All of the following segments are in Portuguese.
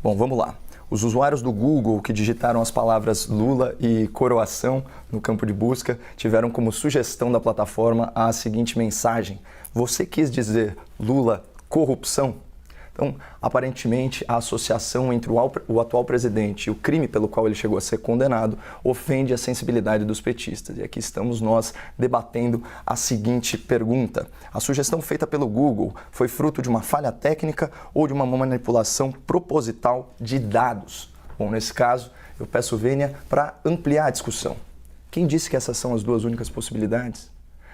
Bom, vamos lá. Os usuários do Google que digitaram as palavras Lula e coroação no campo de busca tiveram como sugestão da plataforma a seguinte mensagem: você quis dizer Lula corrupção? Então, aparentemente, a associação entre o atual presidente e o crime pelo qual ele chegou a ser condenado ofende a sensibilidade dos petistas. E aqui estamos nós debatendo a seguinte pergunta: a sugestão feita pelo Google foi fruto de uma falha técnica ou de uma manipulação proposital de dados? Bom, nesse caso, eu peço vênia para ampliar a discussão. Quem disse que essas são as duas únicas possibilidades?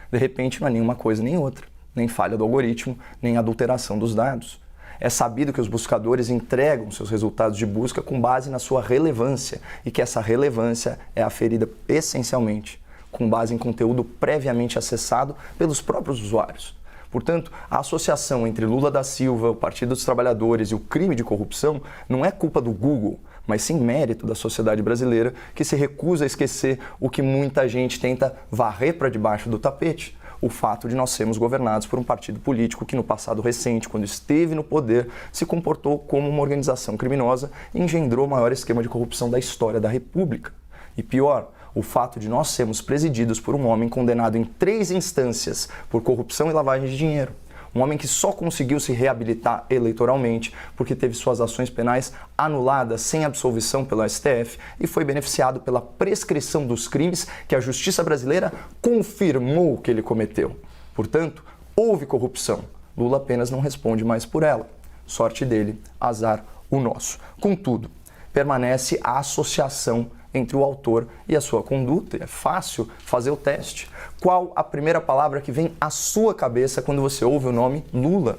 De repente, não é nenhuma coisa nem outra, nem falha do algoritmo, nem adulteração dos dados. É sabido que os buscadores entregam seus resultados de busca com base na sua relevância e que essa relevância é aferida essencialmente com base em conteúdo previamente acessado pelos próprios usuários. Portanto, a associação entre Lula da Silva, o Partido dos Trabalhadores e o crime de corrupção não é culpa do Google, mas sim mérito da sociedade brasileira que se recusa a esquecer o que muita gente tenta varrer para debaixo do tapete: o fato de nós sermos governados por um partido político que no passado recente, quando esteve no poder, se comportou como uma organização criminosa e engendrou o maior esquema de corrupção da história da República. E pior, o fato de nós sermos presididos por um homem condenado em 3 instâncias por corrupção e lavagem de dinheiro. Um homem que só conseguiu se reabilitar eleitoralmente porque teve suas ações penais anuladas sem absolvição pelo STF e foi beneficiado pela prescrição dos crimes que a justiça brasileira confirmou que ele cometeu. Portanto, houve corrupção. Lula apenas não responde mais por ela. Sorte dele, azar o nosso. Contudo, permanece a associação entre o autor e a sua conduta. É fácil fazer o teste. Qual a primeira palavra que vem à sua cabeça quando você ouve o nome Lula?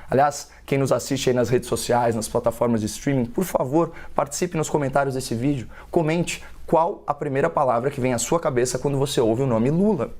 Aliás, quem nos assiste aí nas redes sociais, nas plataformas de streaming, por favor, participe nos comentários desse vídeo. Comente qual a primeira palavra que vem à sua cabeça quando você ouve o nome Lula.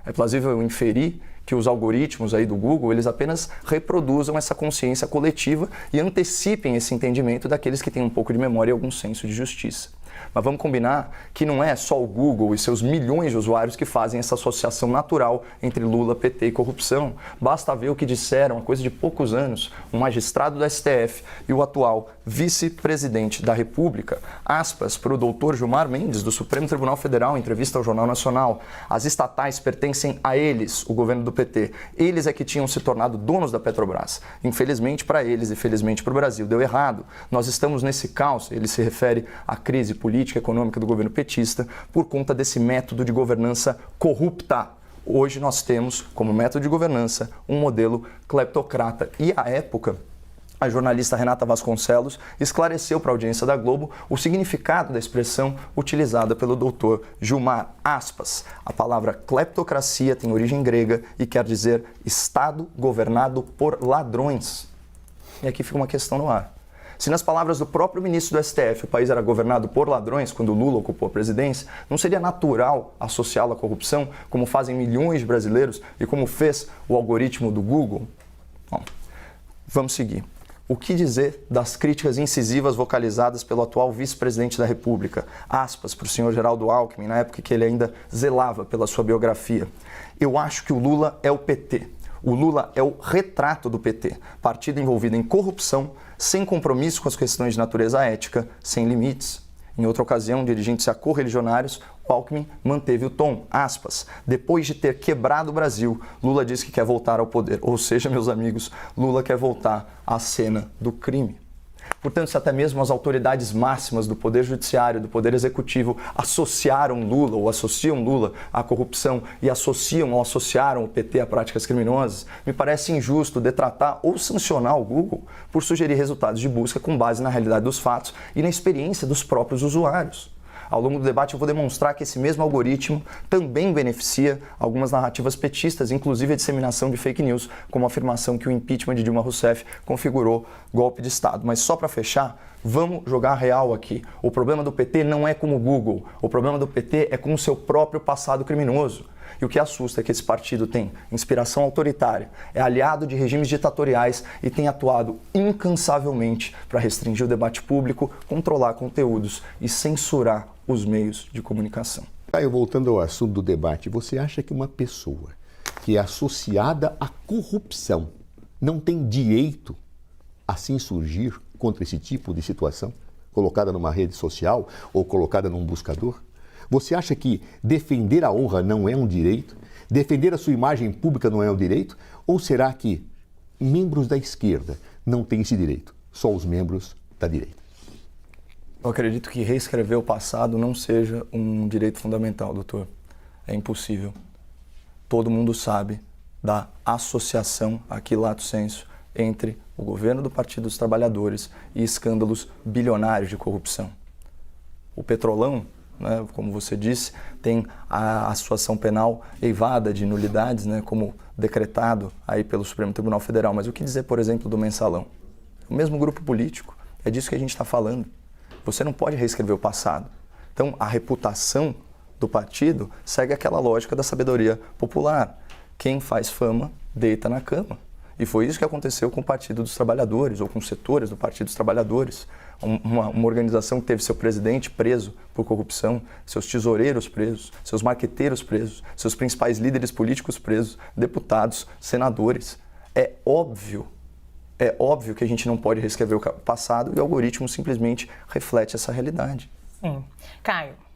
É plausível inferir que os algoritmos aí do Google, eles apenas reproduzam essa consciência coletiva e antecipem esse entendimento daqueles que têm um pouco de memória e algum senso de justiça. Mas vamos combinar que não é só o Google e seus milhões de usuários que fazem essa associação natural entre Lula, PT e corrupção. Basta ver o que disseram há coisa de poucos anos um magistrado do STF e o atual vice-presidente da República. Aspas para o doutor Gilmar Mendes, do Supremo Tribunal Federal, em entrevista ao Jornal Nacional: as estatais pertencem a eles, o governo do PT. Eles é que tinham se tornado donos da Petrobras. Infelizmente para eles e felizmente para o Brasil, deu errado. Nós estamos nesse caos, ele se refere à crise política e econômica do governo petista, por conta desse método de governança corrupta. Hoje nós temos como método de governança um modelo cleptocrata. E à época, a jornalista Renata Vasconcelos esclareceu para a audiência da Globo o significado da expressão utilizada pelo doutor Gilmar. Aspas, a palavra cleptocracia tem origem grega e quer dizer Estado governado por ladrões. E aqui fica uma questão no ar. Se nas palavras do próprio ministro do STF o país era governado por ladrões quando Lula ocupou a presidência, não seria natural associá-lo à corrupção, como fazem milhões de brasileiros e como fez o algoritmo do Google? Bom, vamos seguir. O que dizer das críticas incisivas vocalizadas pelo atual vice-presidente da República? Aspas para o senhor Geraldo Alckmin, na época que ele ainda zelava pela sua biografia. Eu acho que o Lula é o PT. O Lula é o retrato do PT, partido envolvido em corrupção, sem compromisso com as questões de natureza ética, sem limites. Em outra ocasião, dirigindo-se a correligionários, o Alckmin manteve o tom, aspas, depois de ter quebrado o Brasil, Lula diz que quer voltar ao poder. Ou seja, meus amigos, Lula quer voltar à cena do crime. Portanto, se até mesmo as autoridades máximas do Poder Judiciário, do Poder Executivo, associaram Lula ou associam Lula à corrupção e associam ou associaram o PT a práticas criminosas, me parece injusto detratar ou sancionar o Google por sugerir resultados de busca com base na realidade dos fatos e na experiência dos próprios usuários. Ao longo do debate eu vou demonstrar que esse mesmo algoritmo também beneficia algumas narrativas petistas, inclusive a disseminação de fake news, como a afirmação que o impeachment de Dilma Rousseff configurou golpe de Estado. Mas só para fechar, vamos jogar real aqui. O problema do PT não é com o Google, o problema do PT é com o seu próprio passado criminoso. E o que assusta é que esse partido tem inspiração autoritária, é aliado de regimes ditatoriais e tem atuado incansavelmente para restringir o debate público, controlar conteúdos e censurar os meios de comunicação. Caio, voltando ao assunto do debate, você acha que uma pessoa que é associada à corrupção não tem direito a se insurgir contra esse tipo de situação, colocada numa rede social ou colocada num buscador? Você acha que defender a honra não é um direito? Defender a sua imagem pública não é um direito? Ou será que membros da esquerda não têm esse direito? Só os membros da direita? Eu acredito que reescrever o passado não seja um direito fundamental, doutor. É impossível. Todo mundo sabe da associação, aqui lato sensu, entre o governo do Partido dos Trabalhadores e escândalos bilionários de corrupção. O Petrolão, né, como você disse, tem a situação penal eivada de nulidades, né, como decretado aí pelo Supremo Tribunal Federal. Mas o que dizer, por exemplo, do Mensalão? O mesmo grupo político, é disso que a gente está falando. Você não pode reescrever o passado. Então, a reputação do partido segue aquela lógica da sabedoria popular. Quem faz fama, deita na cama. E foi isso que aconteceu com o Partido dos Trabalhadores, ou com setores do Partido dos Trabalhadores. Uma organização que teve seu presidente preso por corrupção, seus tesoureiros presos, seus marqueteiros presos, seus principais líderes políticos presos, deputados, senadores. É óbvio que a gente não pode reescrever o passado e o algoritmo simplesmente reflete essa realidade. Sim. Caio.